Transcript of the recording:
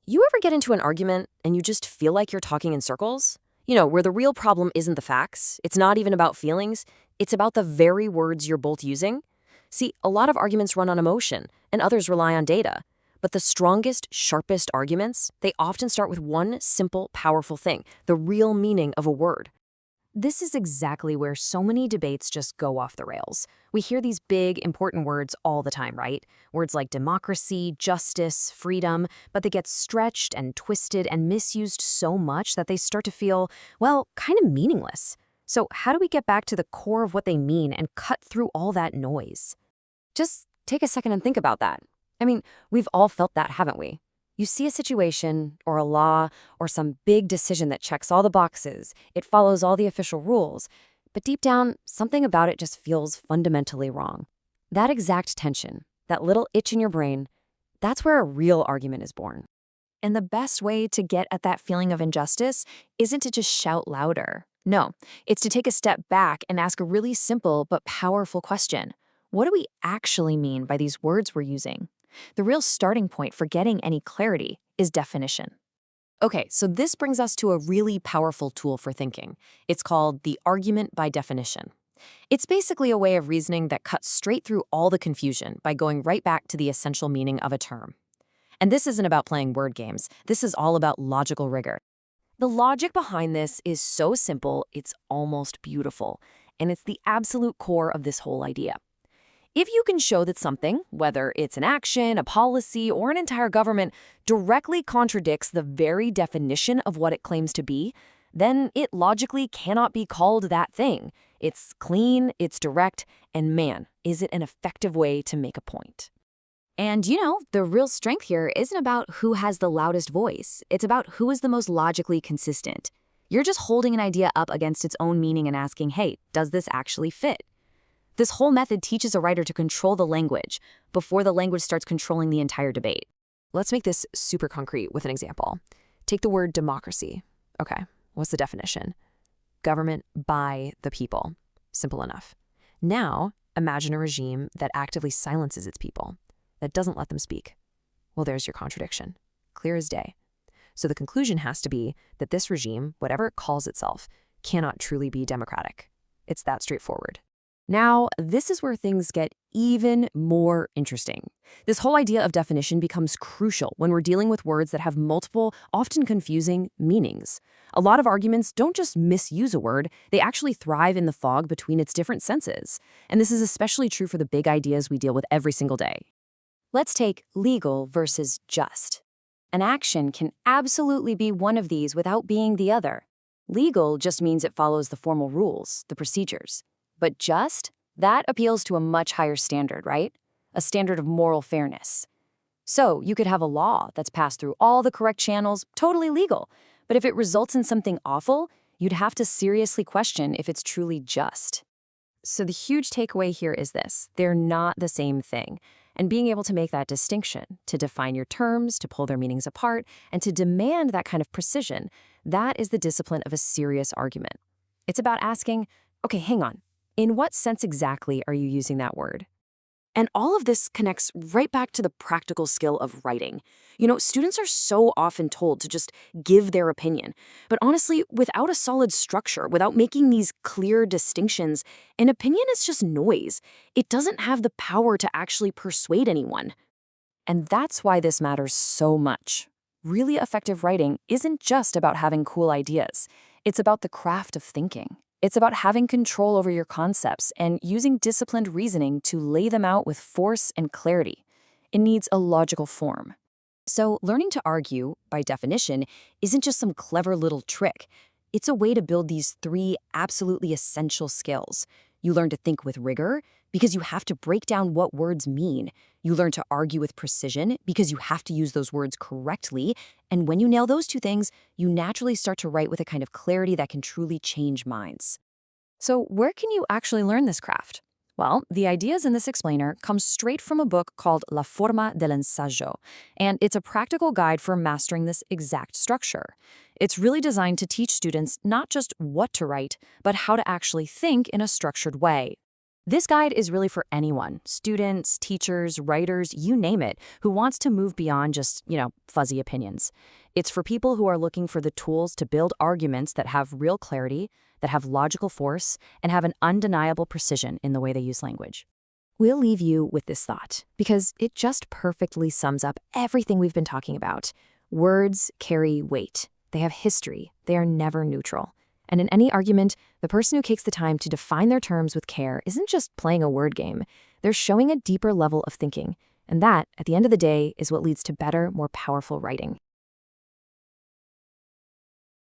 You ever get into an argument and you just feel like you're talking in circles? Where the real problem isn't the facts, it's not even about feelings, it's about the very words you're both using? See, a lot of arguments run on emotion, and others rely on data. But the strongest, sharpest arguments, they often start with one simple, powerful thing, the real meaning of a word. This is exactly where so many debates just go off the rails. We hear these big, important words all the time, right? Words like democracy, justice, freedom, but they get stretched and twisted and misused so much that they start to feel, well, kind of meaningless. So how do we get back to the core of what they mean and cut through all that noise? Just take a second and think about that. I mean, we've all felt that, haven't we? You see a situation, or a law, or some big decision that checks all the boxes, it follows all the official rules, but deep down, something about it just feels fundamentally wrong. That exact tension, that little itch in your brain, that's where a real argument is born. And the best way to get at that feeling of injustice isn't to just shout louder. No, it's to take a step back and ask a really simple but powerful question. What do we actually mean by these words we're using? The real starting point for getting any clarity is definition. Okay, so this brings us to a really powerful tool for thinking. It's called the argument by definition. It's basically a way of reasoning that cuts straight through all the confusion by going right back to the essential meaning of a term. And this isn't about playing word games. This is all about logical rigor. The logic behind this is so simple, it's almost beautiful. And it's the absolute core of this whole idea. If you can show that something, whether it's an action, a policy, or an entire government, directly contradicts the very definition of what it claims to be, then it logically cannot be called that thing. It's clean, it's direct, and man, is it an effective way to make a point. And the real strength here isn't about who has the loudest voice. It's about who is the most logically consistent. You're just holding an idea up against its own meaning and asking, hey, does this actually fit? This whole method teaches a writer to control the language before the language starts controlling the entire debate. Let's make this super concrete with an example. Take the word democracy. Okay, what's the definition? Government by the people. Simple enough. Now, imagine a regime that actively silences its people, that doesn't let them speak. Well, there's your contradiction. Clear as day. So the conclusion has to be that this regime, whatever it calls itself, cannot truly be democratic. It's that straightforward. Now, this is where things get even more interesting. This whole idea of definition becomes crucial when we're dealing with words that have multiple, often confusing meanings. A lot of arguments don't just misuse a word, they actually thrive in the fog between its different senses. And this is especially true for the big ideas we deal with every single day. Let's take legal versus just. An action can absolutely be one of these without being the other. Legal just means it follows the formal rules, the procedures. But just, that appeals to a much higher standard, right? A standard of moral fairness. So you could have a law that's passed through all the correct channels, totally legal. But if it results in something awful, you'd have to seriously question if it's truly just. So the huge takeaway here is this: they're not the same thing. And being able to make that distinction, to define your terms, to pull their meanings apart, and to demand that kind of precision, that is the discipline of a serious argument. It's about asking, okay, hang on. In what sense exactly are you using that word? And all of this connects right back to the practical skill of writing. Students are so often told to just give their opinion. But honestly, without a solid structure, without making these clear distinctions, an opinion is just noise. It doesn't have the power to actually persuade anyone. And that's why this matters so much. Really effective writing isn't just about having cool ideas. It's about the craft of thinking. It's about having control over your concepts and using disciplined reasoning to lay them out with force and clarity. It needs a logical form. So learning to argue, by definition, isn't just some clever little trick. It's a way to build these three absolutely essential skills. You learn to think with rigor because you have to break down what words mean. You learn to argue with precision because you have to use those words correctly. And when you nail those two things, you naturally start to write with a kind of clarity that can truly change minds. So where can you actually learn this craft? Well, the ideas in this explainer come straight from a book called La Forma dell'Ensayo, and it's a practical guide for mastering this exact structure. It's really designed to teach students not just what to write, but how to actually think in a structured way. This guide is really for anyone, students, teachers, writers, you name it, who wants to move beyond just, fuzzy opinions. It's for people who are looking for the tools to build arguments that have real clarity, that have logical force, and have an undeniable precision in the way they use language. We'll leave you with this thought, because it just perfectly sums up everything we've been talking about. Words carry weight. They have history. They are never neutral. And in any argument, the person who takes the time to define their terms with care isn't just playing a word game. They're showing a deeper level of thinking. And that, at the end of the day, is what leads to better, more powerful writing.